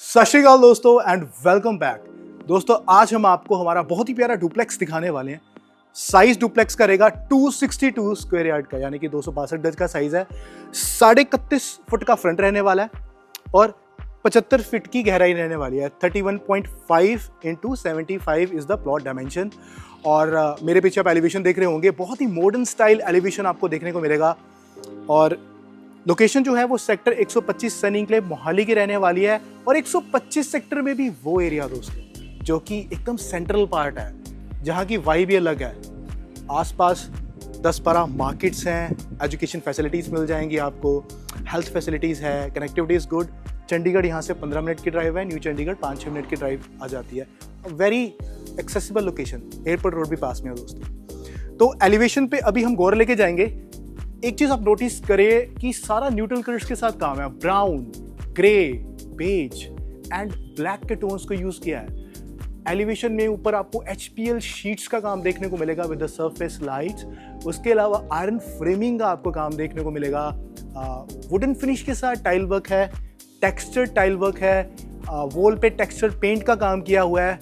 सत श्री अकाल दोस्तों एंड वेलकम बैक। दोस्तों आज हम आपको हमारा बहुत ही प्यारा डुप्लेक्स दिखाने वाले हैं। साइज डुप्लेक्स का रहेगा 262 स्क्वायर यार्ड का, यानी कि 262 गज का साइज है। 31.5 फुट का फ्रंट रहने वाला है और 75 फीट की गहराई रहने वाली है। 31.5 into 75 is the plot dimension. और मेरे पीछे आप एलिवेशन देख रहे होंगे, बहुत ही मॉडर्न स्टाइल एलिवेशन आपको देखने को मिलेगा। और लोकेशन जो है वो सेक्टर 125 सनी एन्क्लेव मोहाली की रहने वाली है। और 125 सेक्टर में भी वो एरिया दोस्तों जो कि एकदम सेंट्रल पार्ट है, जहाँ की वाइब भी अलग है। आसपास 10-12 मार्केट्स हैं, एजुकेशन फैसिलिटीज़ मिल जाएंगी आपको, हेल्थ फैसिलिटीज़ है, कनेक्टिविटी इज़ गुड। चंडीगढ़ यहाँ से 15 मिनट की ड्राइव है, न्यू चंडीगढ़ 5-6 मिनट की ड्राइव आ जाती है। Very accessible location, airport road भी पास में है दोस्तों। तो एलिवेशन पे अभी हम गौर लेके जाएंगे। एक चीज आप नोटिस करें कि सारा न्यूट्रल कलर्स के साथ काम है। Brown, grey, beige and black के टोन्स को यूज किया है। एलिवेशन में ऊपर आपको HPL शीट्स का काम देखने को मिलेगा विद द सरफेस लाइट्स। उसके अलावा आयरन फ्रेमिंग का आपको काम देखने को मिलेगा। वुडन फिनिश के साथ टाइल वर्क है, टेक्सचर टाइल वर्क है, वॉल पे टेक्सचर पेंट का काम किया हुआ है।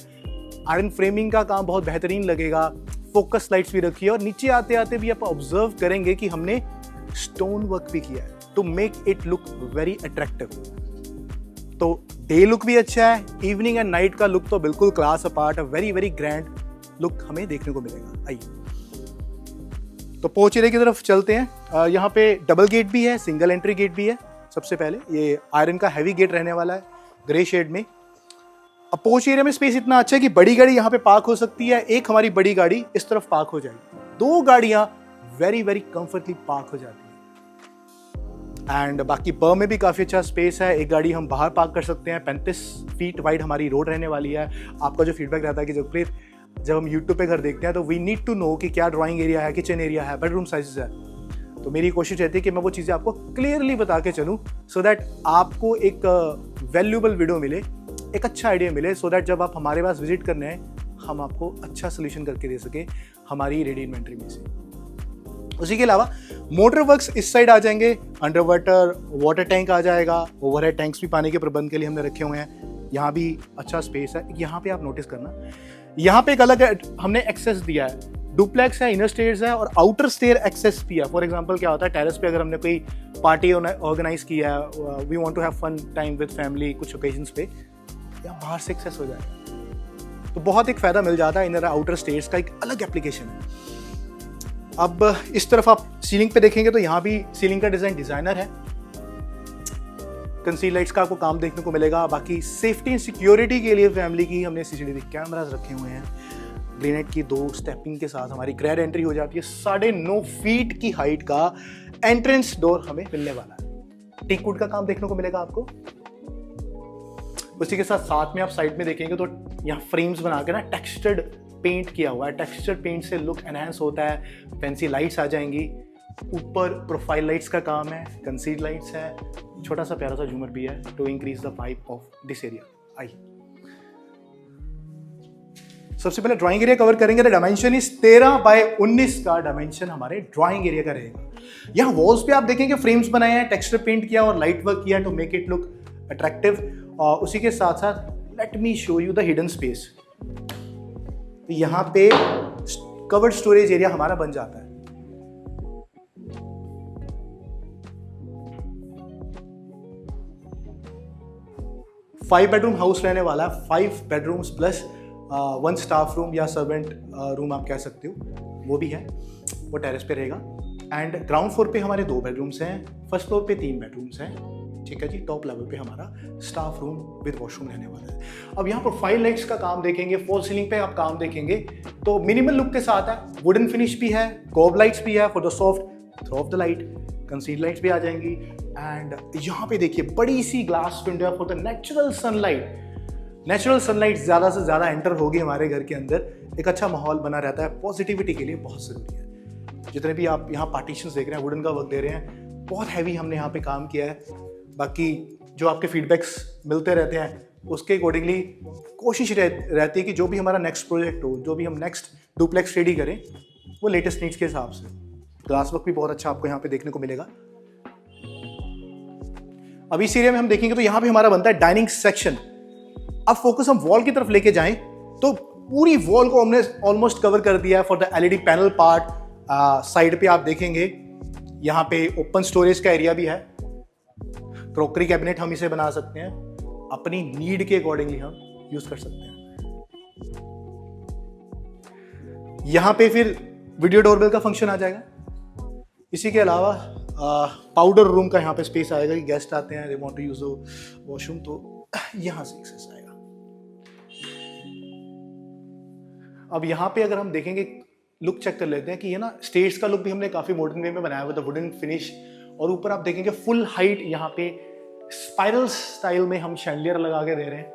आयरन फ्रेमिंग का काम बहुत बेहतरीन लगेगा। फोकस लाइट्स भी रखी है और नीचे आते आते भी आप ऑब्जर्व करेंगे कि हमने स्टोन वर्क भी किया है to make it look very attractive. तो डे लुक भी अच्छा है, इवनिंग एंड नाइट का लुक तो बिल्कुल class apart, very very grand look हमें देखने को मिलेगा। आइए तो पोर्च एरिया की तरफ चलते हैं। यहाँ पे डबल गेट भी है, सिंगल एंट्री गेट भी है। सबसे पहले ये आयरन का हैवी गेट रहने वाला है ग्रे शेड में। अपोच एरिया में स्पेस इतना अच्छा है कि बड़ी गाड़ी यहाँ पे पार्क हो सकती है। एक हमारी बड़ी गाड़ी इस तरफ पार्क हो जाएगी, 2 गाड़ियां वेरी वेरी कंफर्टली पार्क हो जाती है। एंड बाकी ब में भी काफी अच्छा स्पेस है। एक गाड़ी हम बाहर पार्क कर सकते हैं। 35 फीट वाइड हमारी रोड रहने वाली है। आपका जो फीडबैक रहता है कि जब हम यूट्यूब पे घर देखते हैं तो वी नीड टू नो कि क्या ड्राइंग एरिया है, किचन एरिया है, बेडरूम साइजेस है। तो मेरी कोशिश रहती है कि मैं वो चीज़ें आपको क्लियरली बता के चलूँ सो दैट आपको एक वैल्यूएबल वीडियो मिले, एक अच्छा आइडिया मिले, सो दैट जब आप हमारे पास विजिट करने आए हम आपको अच्छा सोल्यूशन करके दे सके हमारी रेडी इन्वेंट्री में से। उसी के अलावा मोटर वर्क्स इस साइड आ जाएंगे, अंडर वाटर टैंक आ जाएगा, ओवरहेड टैंक्स भी पानी के प्रबंध के लिए हमने रखे हुए हैं। यहाँ भी अच्छा स्पेस है। यहाँ पे आप नोटिस करना, यहाँ पे एक अलग हमने एक्सेस दिया है। डुप्लेक्स है, इनर स्टेयर्स है और आउटर स्टेयर एक्सेस भी है। फॉर एग्जांपल क्या होता है, टेरेस पे अगर हमने कोई पार्टी ऑर्गेनाइज किया है, we want to have fun time with family, कुछ ओकेजन्स पे या बाहर से एक्सेस हो जाए तो बहुत एक फायदा मिल जाता है। इनर आउटर स्टेयर्स का एक अलग एप्लीकेशन है। अब इस तरफ आप सीलिंग पे देखेंगे तो यहाँ भी सीलिंग का डिजाइनर है। कंसील लाइट्स का आपको काम देखने को मिलेगा। बाकी सेफ्टी एंड सिक्योरिटी के लिए फैमिली की हमने CCTV कैमरास रखे हुए हैं। ग्रेनाइट की 2 स्टेपिंग के साथ हमारी ग्रैंड एंट्री हो जाती है। 9.5 फीट की हाइट का एंट्रेंस डोर हमें मिलने वाला है। टीकवुड का काम देखने को मिलेगा आपको। उसी के साथ में आप साइड में देखेंगे तो यहाँ फ्रेम्स बना के ना टेक्सचर्ड पेंट किया हुआ है। टेक्सचर्ड पेंट से लुक एनहांस होता है। फैंसी लाइट्स आ जाएंगी। ऊपर प्रोफाइल लाइट्स का काम है, कंसील लाइट्स है, छोटा सा प्यारा सा झूमर भी है to increase the vibe of this area. आइए सबसे पहले ड्राइंग एरिया कवर करेंगे। तो डायमेंशन इस 13 बाय 19 का डायमेंशन हमारे ड्राइंग एरिया का रहेगा। यहाँ वॉल्स पे आप देखेंगे फ्रेम्स बनाए हैं, टेक्सचर पेंट किया और लाइट वर्क किया to make it look attractive. और उसी के साथ साथ let me show you the hidden space. तो यहाँ पे कवर्ड स्टोरेज एरिया हमारा बन जाता है। 5 बेडरूम हाउस रहने वाला है। 5 बेडरूम्स प्लस 1 स्टाफ रूम या सर्वेंट रूम आप कह सकते हो, वो भी है, वो टेरेस पे रहेगा। एंड ग्राउंड फ्लोर पे हमारे 2 बेडरूम्स हैं, फर्स्ट फ्लोर पे 3 बेडरूम्स हैं। ठीक है जी। टॉप लेवल पे हमारा स्टाफ रूम विद वॉशरूम रहने वाला है। अब यहाँ प्रोफाइल लाइट्स का काम देखेंगे, फॉल सीलिंग पे आप काम देखेंगे तो मिनिमल लुक के साथ है। वुडन फिनिश भी है, कोब लाइट्स भी है for the soft throw of the light, conceal lights भी आ जाएंगी। एंड यहाँ पे देखिए बड़ी सी glass window for the natural sunlight. Natural sunlight ज़्यादा से ज़्यादा एंटर होगी हमारे घर के अंदर, एक अच्छा माहौल बना रहता है। पॉजिटिविटी के लिए बहुत ज़रूरी है। जितने भी आप यहाँ पार्टीशंस देख रहे हैं, वुडन का वर्क दे रहे हैं, बहुत हैवी हमने यहाँ पे काम किया है। बाकी जो आपके फीडबैक्स मिलते रहते हैं उसके अकॉर्डिंगली कोशिश रहती है कि जो भी हमारा नेक्स्ट प्रोजेक्ट हो, जो भी हम नेक्स्ट डुप्लेक्स रेडी करें, वो लेटेस्ट नीड्स के हिसाब से। ग्लास वर्क भी बहुत अच्छा आपको यहाँ पे देखने को मिलेगा। अब इस एरिया में हम देखेंगे तो यहाँ पे हमारा बनता है डाइनिंग सेक्शन। अब फोकस हम वॉल की तरफ लेके जाएं तो पूरी वॉल को हमने ऑलमोस्ट कवर कर दिया है for the LED panel part. Side पे आप देखेंगे यहाँ पे ओपन स्टोरेज का एरिया भी है, क्रॉकरी कैबिनेट हम इसे बना सकते हैं, अपनी नीड के अकॉर्डिंगली हम यूज कर सकते हैं। यहां पे फिर वीडियो डोरबेल का फंक्शन आ जाएगा। इसी के अलावा पाउडर रूम का यहाँ पे स्पेस आएगा कि गेस्ट आते हैं, they want to use the washroom, तो यहां से एक्सेस आएगा। अब यहाँ पे अगर हम देखेंगे, लुक चेक कर लेते हैं कि ये ना स्टेयर्स का लुक भी हमने काफी मॉडर्न वे में बनाया हुआ था, वुडन फिनिश, और ऊपर आप देखेंगे फुल हाइट यहाँ पे स्पाइरल स्टाइल में हम शैंडलियर लगा के दे रहे हैं।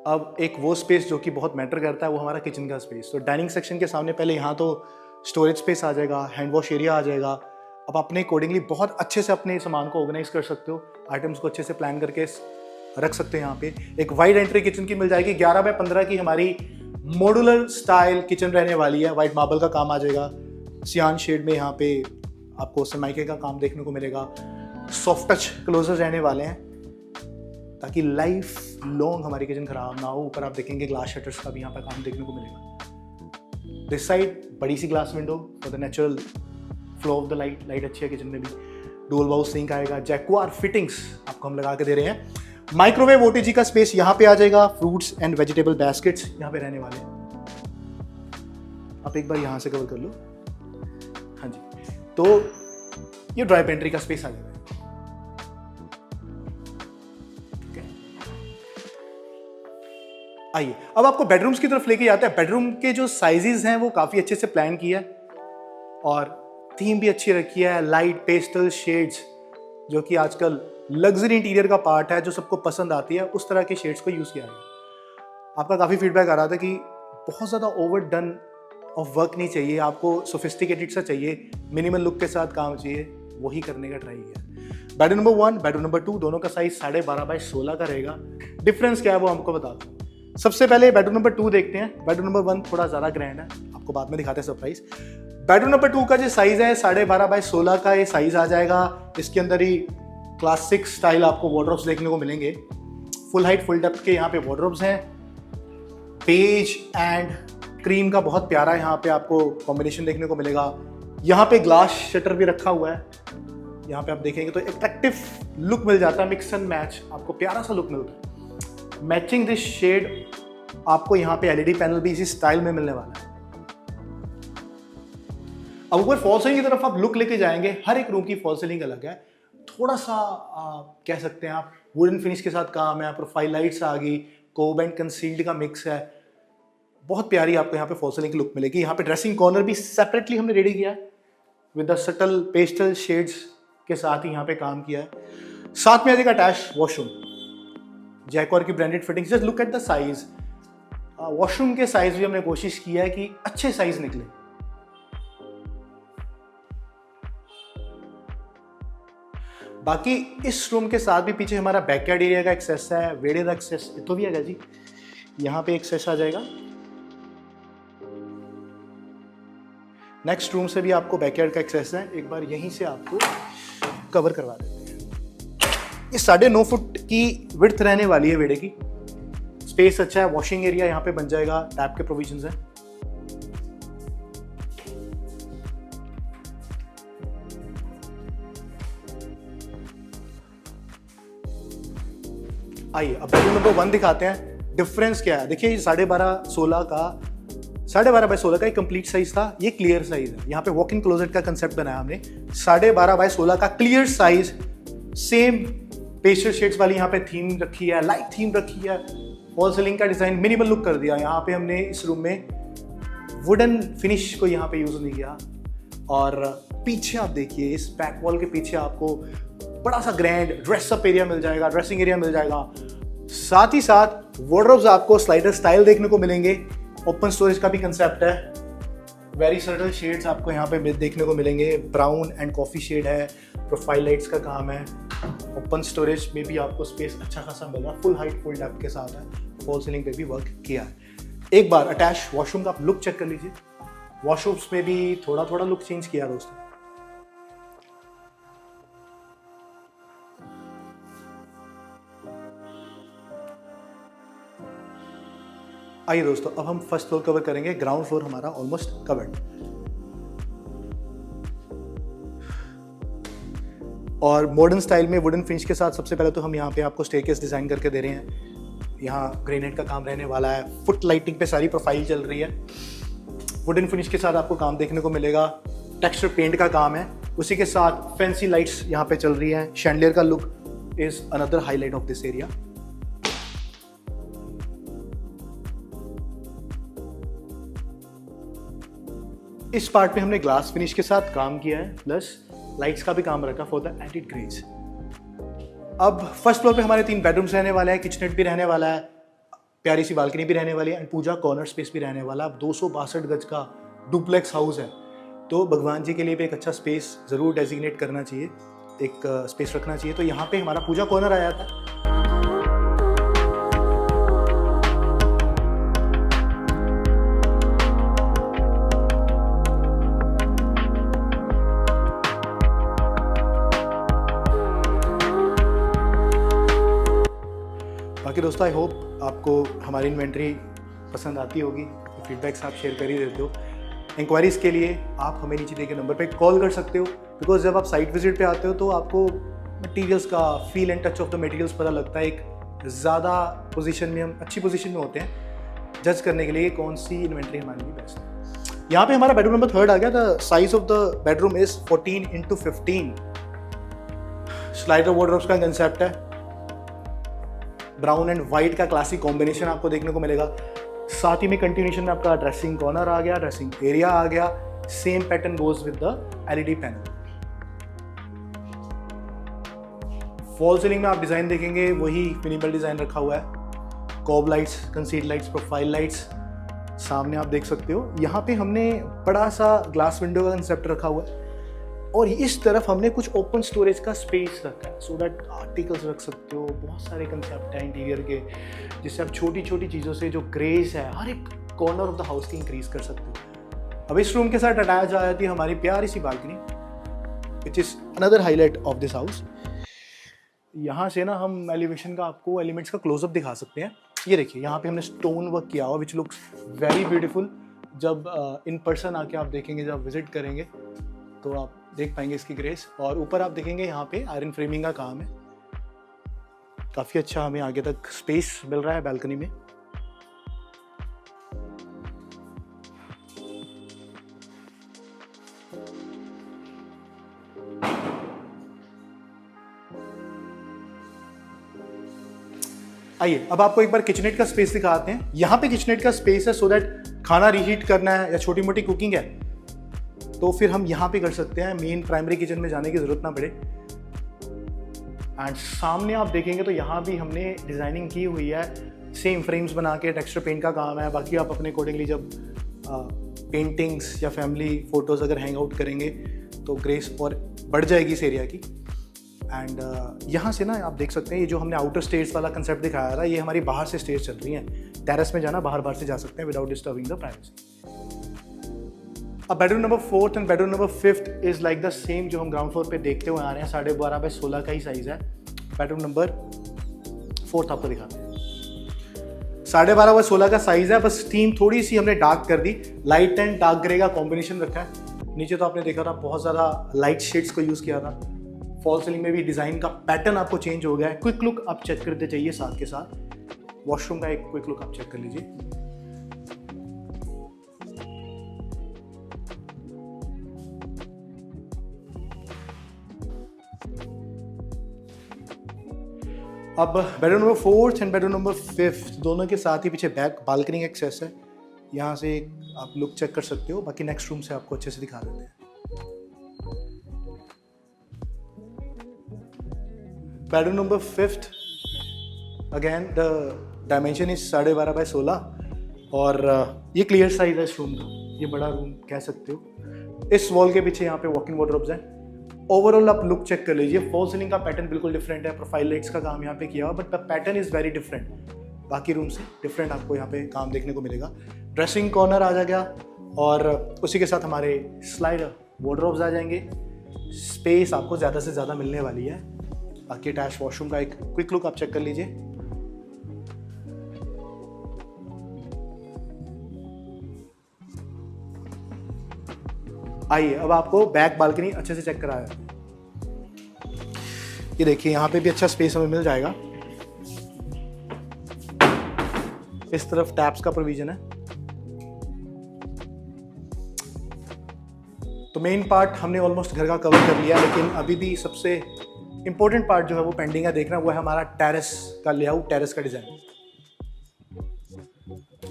अब एक वो स्पेस जो कि बहुत मैटर करता है वो हमारा किचन का स्पेस। तो डाइनिंग सेक्शन के सामने पहले यहाँ तो स्टोरेज स्पेस आ जाएगा, हैंड वॉश एरिया आ जाएगा। अब अपने अकॉर्डिंगली बहुत अच्छे से अपने सामान को ऑर्गेनाइज कर सकते हो, आइटम्स को अच्छे से प्लान करके रख सकते हैं। यहाँ पे एक वाइड एंट्री किचन की मिल जाएगी, 11 बाय 15 की हमारी मॉड्यूलर स्टाइल किचन रहने वाली है। वाइट मार्बल का काम आ जाएगा, सियान शेड में यहाँ पे आपको सनमाइके का काम देखने को मिलेगा, सॉफ्ट टच क्लोजर रहने वाले हैं ताकि लाइफ लॉन्ग हमारी किचन खराब ना हो। ऊपर आप देखेंगे ग्लास शटर्स का भी यहाँ पर काम देखने को मिलेगा। दिस साइड बड़ी सी glass window for the natural flow of the light, light अच्छी है किचन में भी। डुअल बाउल सिंक आएगा, जैक्वार फिटिंग्स आपको हम लगा के दे रहे हैं। माइक्रोवेव ओटीजी का स्पेस यहाँ पे आ जाएगा, फ्रूट्स एंड वेजिटेबल बास्केट्स यहाँ पे रहने वाले हैं। आप एक बार यहाँ से कवर कर लो, हाँ जी। तो ये ड्राई पेंट्री का स्पेस आ जाएगा। आइए अब आपको बेडरूम्स की तरफ लेके जाते हैं। बेडरूम के जो साइजेस हैं वो काफी अच्छे से प्लान किया है और थीम भी अच्छी रखी है, लाइट पेस्टल शेड्स, जो कि आजकल लग्जरी इंटीरियर का पार्ट है, जो सबको पसंद आती है, उस तरह के शेड्स को यूज किया गया। आपका काफी फीडबैक आ रहा था कि बहुत ज्यादा ओवरडन ऑफ वर्क नहीं चाहिए, आपको सोफिस्टिकेटेड सा चाहिए, मिनिमल लुक के साथ काम चाहिए, वही करने का ट्राई किया। बेडरूम नंबर 1, बेडरूम नंबर 2 दोनों का साइज 12.5 बाय 16 का रहेगा। डिफरेंस क्या है वो हमको बताता हूँ। सबसे पहले बेडरूम नंबर 2 देखते हैं। बेडरूम नंबर 1 थोड़ा ज्यादा ग्रैंड है, आपको बाद में दिखाते हैं सरप्राइज। बेडरूम नंबर 2 का जो साइज है 12.5 बाय 16 का ये साइज आ जाएगा। इसके अंदर ही क्लासिक स्टाइल आपको वार्डरोब्स देखने को मिलेंगे, फुल हाइट फुल डेप्थ के यहाँ पे वार्डरोब्स हैं। बेज एंड क्रीम का बहुत प्यारा यहाँ पे आपको कॉम्बिनेशन देखने को मिलेगा। यहाँ पे ग्लास शटर भी रखा हुआ है, यहाँ पे आप देखेंगे तो अट्रैक्टिव लुक मिल जाता है, मिक्स एंड मैच, आपको प्यारा सा लुक मिलता है। मैचिंग दिस शेड आपको यहाँ पे एलईडी पैनल भी इसी स्टाइल में मिलने वाला है। अब ऊपर फॉल सीलिंग की तरफ आप लुक लेके जाएंगे, हर एक रूम की फॉल सीलिंग अलग है, थोड़ा सा कह सकते हैं आप वुडन फिनिश के साथ काम है, प्रोफाइल लाइट्स आ गई, कोब एंड कंसील्ड का मिक्स है, बहुत प्यारी आपको यहाँ पे फॉल सीलिंग की लुक मिलेगी। यहाँ पे ड्रेसिंग कॉर्नर भी सेपरेटली हमने रेडी किया है with the subtle pastel shades के साथ ही यहाँ पे काम किया है। साथ में आ जाएगा अटैच वॉशरूम, जैक्वार की branded fitting. Just look at the size, washroom के साइज भी हमने कोशिश किया है कि अच्छे साइज निकले। बाकी इस रूम के साथ भी पीछे हमारा बैकयार्ड एरिया का एक्सेस है, वेड़े का एक्सेस तो भी है जी, यहाँ पे एक्सेस आ जाएगा। नेक्स्ट रूम से भी आपको बैकयार्ड का एक्सेस है, एक बार यहीं से आपको कवर करवा देते हैं। ये 9.5 फुट की विड्थ रहने वाली है वेड़े की, स्पेस अच्छा है, वॉशिंग एरिया यहाँ पे बन जाएगा, टैप के प्रोविजंस हैं। आइए अब बेडरूम नंबर 1 दिखाते हैं। डिफरेंस क्या है देखिए, 12.5 बाय 16 का एक कंप्लीट साइज था, ये क्लियर साइज है। यहाँ पे वॉक इन क्लोजेट का कंसेप्ट बनाया हमने। 12.5 बाय 16 का clear size, same pastel shades वाली यहाँ पे थीम रखी है, लाइट थीम रखी है, फॉल सीलिंग का डिजाइन मिनिमल लुक कर दिया। यहाँ पे हमने इस रूम में वुडन फिनिश को यहाँ पे यूज नहीं किया। और पीछे आप देखिए, इस बैक वॉल के पीछे आपको बड़ा सा ग्रैंड ड्रेसअप एरिया मिल जाएगा, ड्रेसिंग एरिया मिल जाएगा। साथ ही साथ वार्डरोब्स आपको स्लाइडर स्टाइल देखने को मिलेंगे, ओपन स्टोरेज का भी कंसेप्ट है, वेरी सटल शेड्स आपको यहाँ पे देखने को मिलेंगे, ब्राउन एंड कॉफी शेड है, प्रोफाइल लाइट्स का काम है। ओपन स्टोरेज में भी आपको स्पेस अच्छा खासा मिल रहा है, फुल हाइट फुल डेप्थ के साथ है, फॉल सीलिंग पे भी वर्क किया है। एक बार अटैच वॉशरूम का आप लुक चेक कर लीजिए, वॉशरूम्स में भी थोड़ा थोड़ा लुक चेंज किया दोस्तों। आइए दोस्तों, अब हम फर्स्ट फ्लोर कवर करेंगे। ग्राउंड फ्लोर हमारा ऑलमोस्ट कवर्ड। और मॉडर्न स्टाइल में वुडन फिनिश के साथ सबसे पहले तो हम यहाँ पे आपको स्टेयरकेस डिजाइन करके दे रहे हैं। यहाँ ग्रेनाइट का काम रहने वाला है, फुट लाइटिंग पे सारी प्रोफाइल चल रही है। वुडन फिनिश के साथ आपको काम देखने को मिलेगा, टेक्सचर पेंट का काम है, उसी के साथ फैंसी लाइट्स यहाँ पे चल रही हैं। शैंडलियर का look is another highlight of this area. इस पार्ट में हमने ग्लास फिनिश के साथ काम किया है, प्लस लाइट्स का भी काम रखा फॉर द एडिड ग्रेज। अब फर्स्ट फ्लोर पे हमारे 3 बेडरूम्स रहने वाले हैं, किचनेट भी रहने वाला है, प्यारी सी बालकनी भी रहने वाली है एंड पूजा कॉर्नर स्पेस भी रहने वाला है। 262 गज का डुप्लेक्स हाउस है, तो भगवान जी के लिए भी एक अच्छा स्पेस ज़रूर डेजिग्नेट करना चाहिए, एक स्पेस रखना चाहिए। तो यहाँ पे हमारा पूजा कॉर्नर आ जाता है। बाकी दोस्तों, आई होप आपको हमारी इन्वेंट्री पसंद आती होगी। फीडबैक्स आप शेयर कर ही देते हो। इंक्वायरीज़ के लिए आप हमें नीचे दिए गए नंबर पे कॉल कर सकते हो, बिकॉज जब आप साइट विजिट पे आते हो तो आपको मटेरियल्स का feel and touch of the materials पता लगता है। एक ज़्यादा पोजीशन में, हम अच्छी पोजीशन में होते हैं जज करने के लिए कौन सी इन्वेंट्री हमारे लिए बेस्ट है। यहाँ पे हमारा बेडरूम नंबर 3 आ गया। The size of the bedroom is 14x15। Slider wardrobes का कंसेप्ट है। ब्राउन एंड वाइट का क्लासिक कॉम्बिनेशन आपको देखने को मिलेगा। साथ ही में कंटिन्यूशन में आपका ड्रेसिंग कॉर्नर आ गया, ड्रेसिंग एरिया आ गया। Same pattern goes with the LED panel. Fall ceiling में आप डिजाइन देखेंगे वही मिनिमल डिजाइन रखा हुआ है। Cob lights, concealed lights, profile lights सामने आप देख सकते हो। यहाँ पे हमने बड़ा सा ग्लास विंडो का कंसेप्ट रखा हुआ है और इस तरफ हमने कुछ ओपन स्टोरेज का स्पेस रखा है, सो दैट आर्टिकल्स रख सकते हो। बहुत सारे कंसेप्ट हैं इंटीरियर के, जिससे आप छोटी छोटी चीज़ों से जो ग्रेस है हर एक कॉर्नर ऑफ द हाउस की इंक्रीज कर सकते हो। अब इस रूम के साथ अटैच आ जाती है हमारी प्यारी सी balcony, which is another highlight of this house. यहाँ से ना हम एलिवेशन का आपको एलिमेंट्स का क्लोजअप दिखा सकते हैं। ये देखिए, यहाँ पे हमने स्टोन वर्क किया हुआ, विच लुक्स वेरी ब्यूटीफुल। जब इन पर्सन आके आप देखेंगे, जब विजिट करेंगे तो आप देख पाएंगे इसकी ग्रेस। और ऊपर आप देखेंगे यहाँ पे आयरन फ्रेमिंग का काम है। काफ़ी अच्छा हमें आगे तक स्पेस मिल रहा है बालकनी में। आइए अब आपको एक बार किचनेट का स्पेस दिखाते हैं। यहाँ पे किचनेट का स्पेस है सो दैट खाना रीहीट करना है या छोटी मोटी कुकिंग है तो फिर हम यहाँ पे कर सकते हैं, मेन प्राइमरी किचन में जाने की जरूरत ना पड़े। एंड सामने आप देखेंगे तो यहाँ भी हमने डिजाइनिंग की हुई है, सेम फ्रेम्स बना के, टेक्सचर पेंट का काम है। बाकी आप अपने अकॉर्डिंगली जब पेंटिंग्स या फैमिली फोटोज़ अगर हैंग आउट करेंगे तो ग्रेस और बढ़ जाएगी इस एरिया की। एंड यहाँ से ना आप देख सकते हैं, ये जो हमने आउटर स्टेयर्स वाला कंसेप्ट दिखाया था, ये हमारी बाहर से स्टेयर्स चल रही हैं। टेरेस में जाना, बाहर से जा सकते हैं विदाउट डिस्टर्बिंग द प्राइवेसी। अब bedroom number 4 and bedroom number 5 is like the same जो हम ग्राउंड फ्लोर पे देखते हुए आ रहे हैं। 12.5 बाय 16 का ही साइज है। बेडरूम नंबर 4 आपको दिखाते हैं। 12.5 बाय 16 का साइज है, बस थीम थोड़ी सी हमने डार्क कर दी। लाइट एंड डार्क ग्रे का कॉम्बिनेशन रखा है। नीचे तो आपने देखा था बहुत ज़्यादा लाइट शेड्स को यूज़ किया था। फॉल सीलिंग में भी डिज़ाइन का पैटर्न आपको चेंज हो गया है। क्विक लुक आप चेक करते चाहिए साथ के साथ। वॉशरूम का एक क्विक लुक आप चेक कर लीजिए। अब bedroom number 4 and bedroom number 5 दोनों के साथ ही पीछे बैक बालकनी का एक्सेस है। यहाँ से आप लुक चेक कर सकते हो। बाकी नेक्स्ट रूम से आपको अच्छे से दिखा देते हैं। Bedroom number 5 again the dimension is 12.5 by 16 और ये क्लियर साइज है इस रूम का। ये बड़ा रूम कह सकते हो। इस वॉल के पीछे यहाँ पे वॉक इन वार्डरोब्स हैं। ओवरऑल आप लुक चेक कर लीजिए। फॉल सीलिंग का पैटर्न बिल्कुल डिफरेंट है। प्रोफाइल लाइट्स का काम यहाँ पे किया हुआ, but the pattern is very different. बाकी रूम से डिफरेंट आपको यहाँ पे काम देखने को मिलेगा। ड्रेसिंग कॉर्नर आ जाएगा और उसी के साथ हमारे स्लाइडर वार्डरोब्स आ जाएंगे। स्पेस आपको ज़्यादा से ज़्यादा मिलने वाली है। बाकी अटैच वॉशरूम का एक क्विक लुक आप चेक कर लीजिए। आइए अब आपको बैक बालकनी अच्छे से चेक कराया। ये देखिए यहाँ पे भी अच्छा स्पेस हमें मिल जाएगा। इस तरफ टैप्स का प्रोविजन है। तो मेन पार्ट हमने ऑलमोस्ट घर का कवर कर लिया, लेकिन अभी भी सबसे इंपॉर्टेंट पार्ट जो है वो पेंडिंग है देखना, वो है हमारा टेरेस का लेआउट, टेरेस का डिजाइन।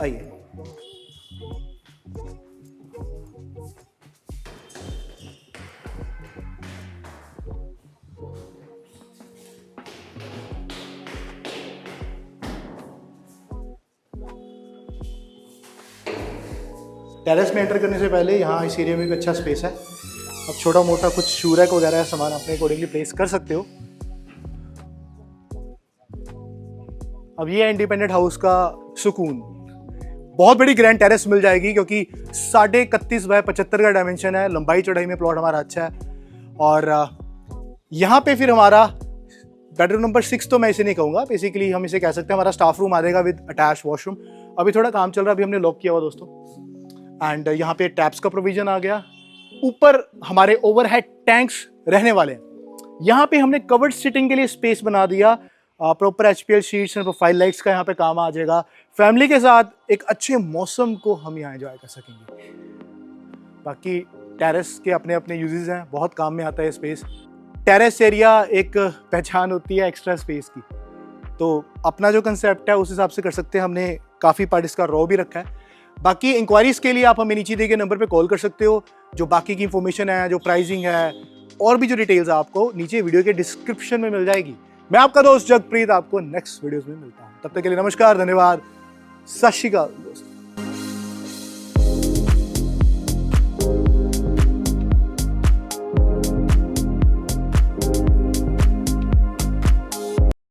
आइए टेरेस में एंटर करने से पहले यहाँ इस एरिया में भी अच्छा स्पेस है। अब छोटा मोटा कुछ शू रैक वगैरह सामान अपने अकॉर्डिंगली प्लेस कर सकते हो। अब ये इंडिपेंडेंट हाउस का सुकून। बहुत बड़ी ग्रैंड टेरेस मिल जाएगी क्योंकि 31.5 बाय 75 का डायमेंशन है, लंबाई चौड़ाई में प्लॉट हमारा अच्छा है। और यहाँ पे फिर हमारा बेडरूम नंबर 6 तो मैं इसे नहीं कहूँगा, बेसिकली हम इसे कह सकते हैं हमारा स्टाफ रूम आ जाएगा विद अटैच वॉशरूम। अभी थोड़ा काम चल रहा है, अभी हमने लॉक किया हुआ दोस्तों। एंड यहाँ पे टैप्स का प्रोविजन आ गया। ऊपर हमारे ओवरहेड टैंक्स रहने वाले हैं। यहाँ पे हमने कवर्ड सीटिंग के लिए स्पेस बना दिया। Proper HPL sheets and profile lights का यहाँ पे काम आ जाएगा। फैमिली के साथ एक अच्छे मौसम को हम यहाँ एंजॉय कर सकेंगे। बाकी टेरेस के अपने अपने यूजेस हैं, बहुत काम में आता है स्पेस। टेरेस एरिया एक पहचान होती है एक्स्ट्रा स्पेस की, तो अपना जो कंसेप्ट है उस हिसाब से कर सकते हैं। हमने काफ़ी पार्ट इसका रॉ भी रखा है। बाकी इंक्वायरीज के लिए आप हमें नीचे दिए गए नंबर पे कॉल कर सकते हो। जो बाकी की इंफॉर्मेशन है, जो प्राइसिंग है और भी जो डिटेल्स है आपको नीचे वीडियो के डिस्क्रिप्शन में मिल जाएगी। मैं आपका दोस्त जगप्रीत आपको नेक्स्ट वीडियोस में मिलता हूँ। तब तक के लिए नमस्कार, धन्यवाद, सत श्री अकाल दोस्तों।